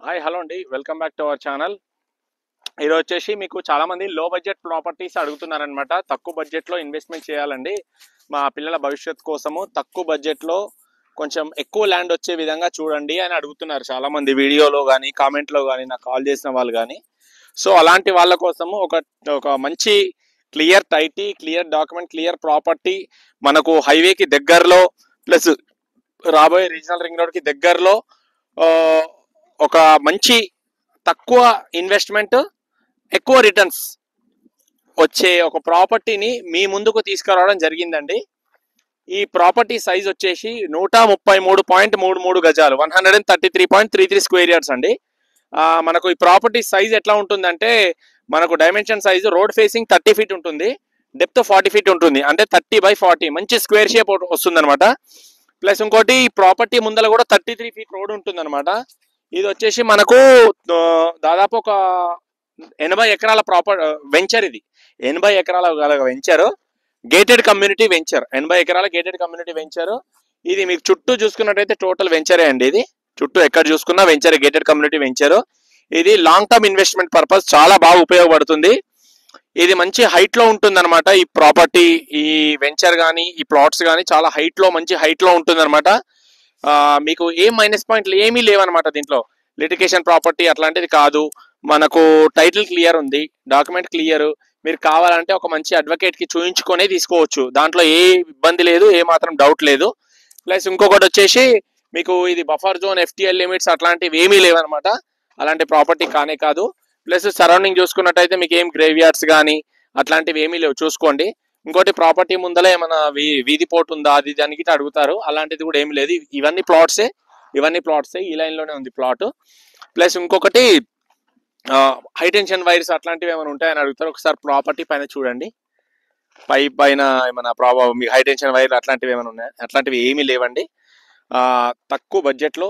Hi hello అండి, welcome back to our channel. ఇది వచ్చేసి మీకు చాలా మంది లో బడ్జెట్ ప్రాపర్టీస్ అడుగుతున్నారనమాట. తక్కువ బడ్జెట్లో ఇన్వెస్ట్మెంట్ చేయాలండి మా పిల్లల భవిష్యత్ కోసము, తక్కువ బడ్జెట్లో కొంచెం ఎక్కువ ల్యాండ్ వచ్చే విధంగా చూడండి అని అడుగుతున్నారు చాలా మంది, వీడియోలో కానీ కామెంట్లో కానీ నాకు కాల్ చేసిన వాళ్ళు కానీ. సో అలాంటి వాళ్ళ కోసము ఒక ఒక మంచి clear title, clear document, clear property మనకు హైవేకి దగ్గరలో ప్లస్ రాబోయే రీజనల్ రింగ్ రోడ్కి దగ్గరలో ఆ, ఒక మంచి తక్కువ ఇన్వెస్ట్మెంట్ ఎక్కువ రిటర్న్స్ వచ్చే ఒక ప్రాపర్టీని మీ ముందుకు తీసుకురావడం జరిగిందండి. ఈ ప్రాపర్టీ సైజ్ వచ్చేసి 133.33 గజాలు, 133.33 స్క్వేర్ యార్డ్స్ అండి. మనకు ఈ ప్రాపర్టీ సైజ్ ఎట్లా ఉంటుందంటే, మనకు dimension size road facing 30 feet ఉంటుంది, డెప్త్ 40 ఫీట్ ఉంటుంది, అంటే 30/40 మంచి స్క్వేర్ షేప్ వస్తుంది అనమాట. ప్లస్ ఇంకోటి ఈ ప్రాపర్టీ ముందర కూడా 33 ఫీట్ రోడ్ ఉంటుంది అనమాట. ఇది వచ్చేసి మనకు దాదాపు ఒక 80 ఎకరాల వెంచర్. ఇది 80 ఎకరాల వెంచర్, గేటెడ్ కమ్యూనిటీ వెంచర్. 80 ఎకరాల గేటెడ్ కమ్యూనిటీ వెంచర్. ఇది మీకు చుట్టూ చూసుకున్నట్టయితే టోటల్ వెంచరే అండి. ఇది చుట్టూ ఎక్కడ చూసుకున్నా వెంచర్, గేటెడ్ కమ్యూనిటీ వెంచర్. ఇది లాంగ్ టర్మ్ ఇన్వెస్ట్మెంట్ పర్పస్ చాలా బాగా ఉపయోగపడుతుంది. ఇది మంచి హైట్ లో ఉంటుంది అనమాట. ఈ ప్రాపర్టీ, ఈ వెంచర్ కానీ ఈ ప్లాట్స్ కానీ చాలా హైట్ లో, మంచి హైట్ లో ఉంటుంది అనమాట. మీకు ఏం మైనస్ పాయింట్లు ఏమీ లేవన్నమాట దీంట్లో. లిటిగేషన్ ప్రాపర్టీ అట్లాంటిది కాదు. మనకు టైటిల్ క్లియర్ ఉంది, డాక్యుమెంట్ క్లియర్. మీరు కావాలంటే ఒక మంచి అడ్వకేట్ కి చూయించుకొనే తీసుకోవచ్చు, దాంట్లో ఏ ఇబ్బంది లేదు, ఏ మాత్రం డౌట్ లేదు. ప్లస్ ఇంకొకటి వచ్చేసి మీకు ఇది బఫర్ జోన్, ఎఫ్టిఎల్ లిమిట్స్ అట్లాంటివి ఏమీ లేవన్నమాట. అలాంటి ప్రాపర్టీ కానే కాదు. ప్లస్ సరౌండింగ్ చూసుకున్నట్టయితే మీకు ఏం గ్రేవ్ యార్డ్స్ కానీ అట్లాంటివి ఏమీ లేవు, చూసుకోండి. ఇంకోటి ప్రాపర్టీ ముందర ఏమైనా వీధి పోటు ఉందా అది దానికి అడుగుతారు, అలాంటిది కూడా ఏమి లేదు. ఇవన్నీ ప్లాట్సే ఈ లైన్ లోనే ఉంది ప్లాట్. ప్లస్ ఇంకొకటి హై టెన్షన్ వైర్స్ అట్లాంటివి ఏమైనా ఉంటాయని అడుగుతారు. ఒకసారి ప్రాపర్టీ పైన చూడండి, పైన ఏమైనా మీకు హై టెన్షన్ వైర్ అట్లాంటివి ఏమైనా ఉన్నాయి? అట్లాంటివి ఏమీ లేవండి. తక్కువ బడ్జెట్లో,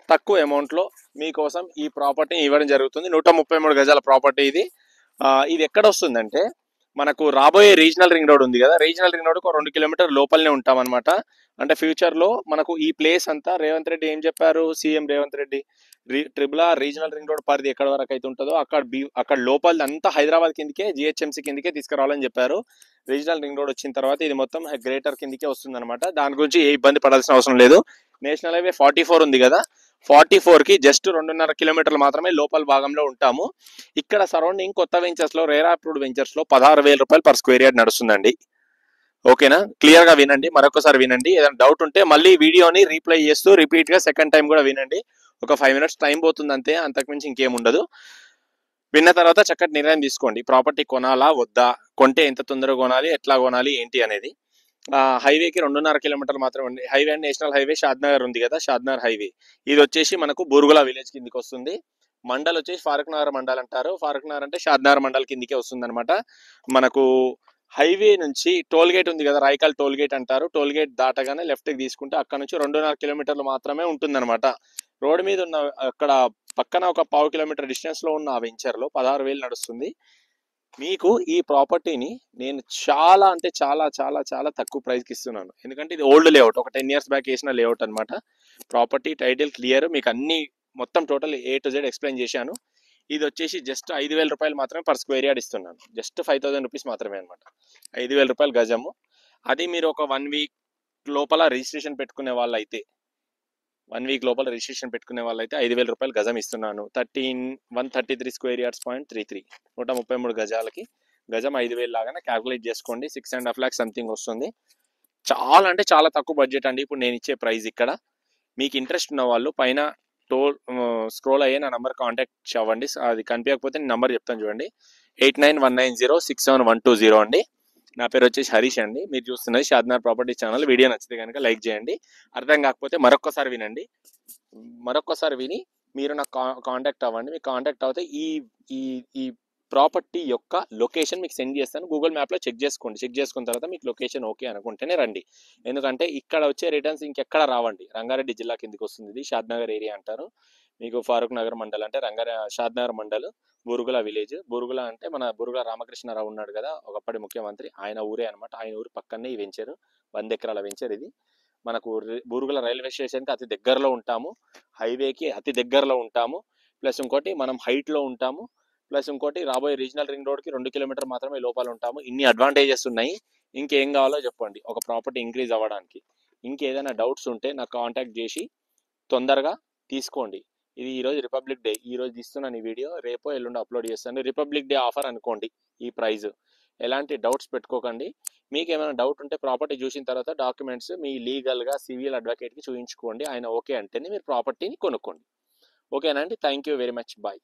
తక్కువ అమౌంట్లో మీకోసం ఈ ప్రాపర్టీని ఇవ్వడం జరుగుతుంది. 133 గజాల ప్రాపర్టీ ఇది. ఇది ఎక్కడ వస్తుందంటే, మనకు రాబోయే రీజనల్ రింగ్ రోడ్ ఉంది కదా, రీజనల్ రింగ్ రోడ్ ఒక 2 కిలోమీటర్ లోపలనే ఉంటాం అనమాట. అంటే ఫ్యూచర్లో మనకు ఈ ప్లేస్ అంతా రేవంత్ రెడ్డి ఏం చెప్పారు, CM Revanth Reddy, triple regional ring road పరిధి ఎక్కడ వరకు అయితే ఉంటుందో అక్కడ లోపల అంతా హైదరాబాద్ కిందకే, జిహెచ్ఎంసీ కిందకే తీసుకురావాలని చెప్పారు. రీజనల్ రింగ్ రోడ్ వచ్చిన తర్వాత ఇది మొత్తం గ్రేటర్ కిందకే వస్తుంది అనమాట. దాని గురించి ఏ ఇబ్బంది పడాల్సిన అవసరం లేదు. నేషనల్ హైవే 44 ఉంది కదా, 44కి జస్ట్ 2.5 కిలోమీటర్లు మాత్రమే లోపల భాగంలో ఉంటాము. ఇక్కడ సరౌండింగ్ కొత్త వెంచర్స్ లో, రేర్ అప్రూవ్డ్ వెంచర్స్ లో 16,000 రూపాయలు పర్ స్క్వేర్ యార్డ్ నడుస్తుందండి. ఓకేనా? క్లియర్ గా వినండి, మరొకసారి వినండి. ఏదైనా డౌట్ ఉంటే మళ్ళీ వీడియోని రీప్లై చేస్తూ రిపీట్ గా సెకండ్ టైం కూడా వినండి. ఒక 5 మినిట్స్ టైం పోతుంది అంతే, అంతకుమించి ఇంకేం ఉండదు. విన్న తర్వాత చక్కటి నిర్ణయం తీసుకోండి, ప్రాపర్టీ కొనాలా వద్దా, కొంటే ఎంత తొందరగా కొనాలి, ఎట్లా కొనాలి, ఏంటి అనేది. హైవేకి 2.5 కిలోమీటర్లు మాత్రమే ఉంది. హైవే నేషనల్ హైవే షాద్నగర్ ఉంది కదా, షాద్నగర్ హైవే. ఇది వచ్చేసి మనకు బూరుగుల విలేజ్ కిందికి వస్తుంది. మండల్ వచ్చేసి ఫారూక్ నగర్ మండల్ అంటారు. ఫారూక్ నగర్ అంటే షాద్నగర్ మండల్ కిందికే వస్తుంది అనమాట. మనకు హైవే నుంచి టోల్ గేట్ ఉంది కదా, రాయకల్ టోల్ గేట్ అంటారు. టోల్ గేట్ దాటగానే లెఫ్ట్కి తీసుకుంటే అక్కడ నుంచి 2.5 కిలోమీటర్లు మాత్రమే ఉంటుందన్నమాట. రోడ్ మీద ఉన్న అక్కడ పక్కన ఒక 1/2 కిలోమీటర్ డిస్టెన్స్ లో ఉన్న ఆ వెంచర్ లో 16,000 నడుస్తుంది. మీకు ఈ ప్రాపర్టీని నేను చాలా అంటే చాలా చాలా చాలా తక్కువ ప్రైస్కి ఇస్తున్నాను. ఎందుకంటే ఇది ఓల్డ్ లేఅవుట్, ఒక 10 ఇయర్స్ బ్యాక్ వేసిన లేఅవుట్ అనమాట. ప్రాపర్టీ టైటిల్ క్లియర్, మీకు అన్ని మొత్తం total A to Z explain చేశాను. ఇది వచ్చేసి జస్ట్ 5,000 రూపాయలు మాత్రమే పర్ స్క్వేర్ యార్డ్ ఇస్తున్నాను. జస్ట్ 5,000 రూపీస్ మాత్రమే అనమాట. 5,000 రూపాయలు గజము. అది మీరు ఒక 1 వీక్ లోపల రిజిస్ట్రేషన్ పెట్టుకునే వాళ్ళైతే 5,000 రూపాయలు గజం ఇస్తున్నాను. 133 స్క్వేర్ యార్డ్స్ .33, 133 గజాలకి గజం 5,000 లాగానే క్యాల్కులేట్ చేసుకోండి. 6.5 lakhs సంథింగ్ వస్తుంది. చాలా అంటే చాలా తక్కువ బడ్జెట్ అండి ఇప్పుడు నేను ఇచ్చే ప్రైస్ ఇక్కడ. మీకు ఇంట్రెస్ట్ ఉన్న వాళ్ళు పైన స్క్రోల్ అయ్యే నా నంబర్ కాంటాక్ట్ అవ్వండి. అది కనిపించకపోతే నేను నంబర్ చెప్తాను చూడండి, 8919067120 అండి. నా పేరు వచ్చేసి హరీష్ అండి. మీరు చూస్తున్నది షాద్నగర్ ప్రాపర్టీ ఛానల్. వీడియో నచ్చితే కనుక లైక్ చేయండి. అర్థం కాకపోతే మరొకసారి వినండి, మరొకసారి విని మీరు నాకు కాంటాక్ట్ అవ్వండి. మీకు కాంటాక్ట్ అవుతే ఈ ఈ ఈ ప్రాపర్టీ యొక్క లొకేషన్ మీకు సెండ్ చేస్తాను. గూగుల్ మ్యాప్లో చెక్ చేసుకోండి. చెక్ చేసుకున్న తర్వాత మీకు లొకేషన్ ఓకే అనుకుంటేనే రండి. ఎందుకంటే ఇక్కడ వచ్చే రిటర్న్స్ ఇంకెక్కడ రావండి. రంగారెడ్డి జిల్లా కిందకి వస్తుంది. ఇది షాద్నగర్ ఏరియా అంటారు. మీకు ఫారూక్ నగర్ మండల్ అంటే షాద్నగర్ మండల్, బూరుగుల విలేజ్. బూరుగుల అంటే మన బూరుగుల రామకృష్ణారావు ఉన్నాడు కదా, ఒకప్పటి ముఖ్యమంత్రి, ఆయన ఊరే అనమాట. ఆయన ఊరు పక్కనే ఈ వెంచర్, 100 ఎకరాల వెంచర్ ఇది. మనకు బూరుగుల రైల్వే స్టేషన్కి అతి దగ్గరలో ఉంటాము, హైవేకి అతి దగ్గరలో ఉంటాము, ప్లస్ ఇంకోటి మనం హైట్లో ఉంటాము, ప్లస్ ఇంకోటి రాబోయే రీజనల్ రింగ్ రోడ్కి 2 కిలోమీటర్ మాత్రమే లోపల ఉంటాము. ఇన్ని అడ్వాంటేజెస్ ఉన్నాయి. ఇంకేం కావాలో చెప్పండి ఒక ప్రాపర్టీ ఇంక్రీజ్ అవ్వడానికి. ఇంకేదైనా డౌట్స్ ఉంటే నాకు కాంటాక్ట్ చేసి తొందరగా తీసుకోండి. ఇది ఈరోజు రిపబ్లిక్ డే, ఈరోజు తీస్తున్నాను ఈ వీడియో, రేపో ఎల్లుండి అప్లోడ్ చేస్తాను. రిపబ్లిక్ డే ఆఫర్ అనుకోండి ఈ ప్రైజ్. ఎలాంటి డౌట్స్ పెట్టుకోకండి. మీకు ఏమైనా డౌట్ ఉంటే ప్రాపర్టీ చూసిన తర్వాత డాక్యుమెంట్స్ మీ లీగల్గా సివిల్ అడ్వకేట్కి చూపించుకోండి. ఆయన ఓకే అంటేనే మీరు ప్రాపర్టీని కొనుక్కోండి. ఓకేనా అండి? Thank you very much. Bye.